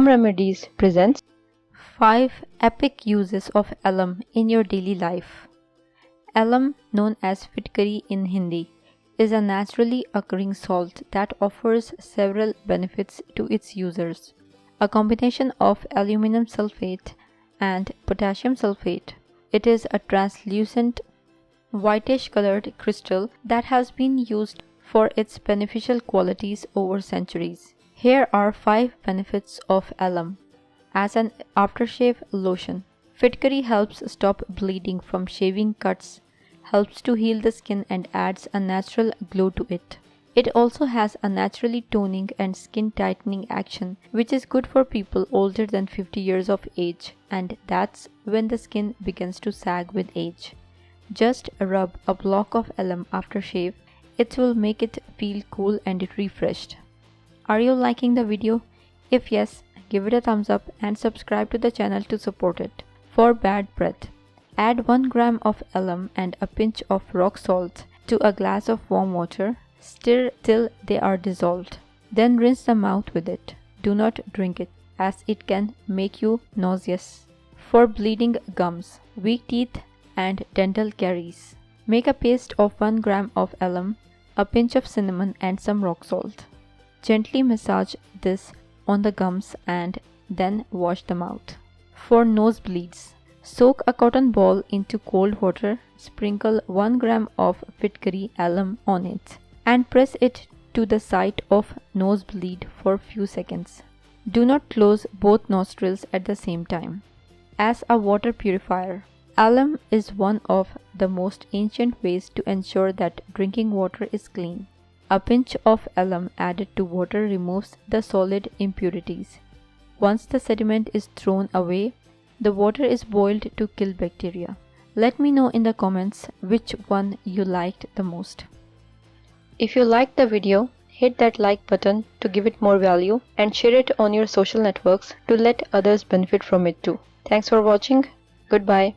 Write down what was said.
Home Remedies presents 5 epic uses of alum in your daily life. Alum, known as fitkari in Hindi, is a naturally occurring salt that offers several benefits to its users. A combination of aluminium sulphate and potassium sulphate. It is a translucent, whitish-colored crystal that has been used for its beneficial qualities over centuries. Here are 5 benefits of alum. As an aftershave lotion, fitkari helps stop bleeding from shaving cuts, helps to heal the skin and adds a natural glow to it. It also has a naturally toning and skin tightening action, which is good for people older than 50 years of age, and that's when the skin begins to sag with age. Just rub a block of alum after shave. It will make it feel cool and refreshed. Are you liking the video? If yes, give it a thumbs up and subscribe to the channel to support it. For bad breath, add 1 gram of alum and a pinch of rock salt to a glass of warm water. Stir till they are dissolved. Then rinse the mouth with it. Do not drink it, as it can make you nauseous. For bleeding gums, weak teeth and dental caries, make a paste of 1 gram of alum, a pinch of cinnamon and some rock salt. Gently massage this on the gums and then wash the mouth. For nosebleeds, soak a cotton ball into cold water, sprinkle 1 gram of fitkari alum on it, and press it to the site of nosebleed for few seconds. Do not close both nostrils at the same time. As a water purifier, alum is one of the most ancient ways to ensure that drinking water is clean. A pinch of alum added to water removes the solid impurities. Once the sediment is thrown away, the water is boiled to kill bacteria. Let me know in the comments which one you liked the most. If you liked the video, hit that like button to give it more value and share it on your social networks to let others benefit from it too. Thanks for watching. Goodbye.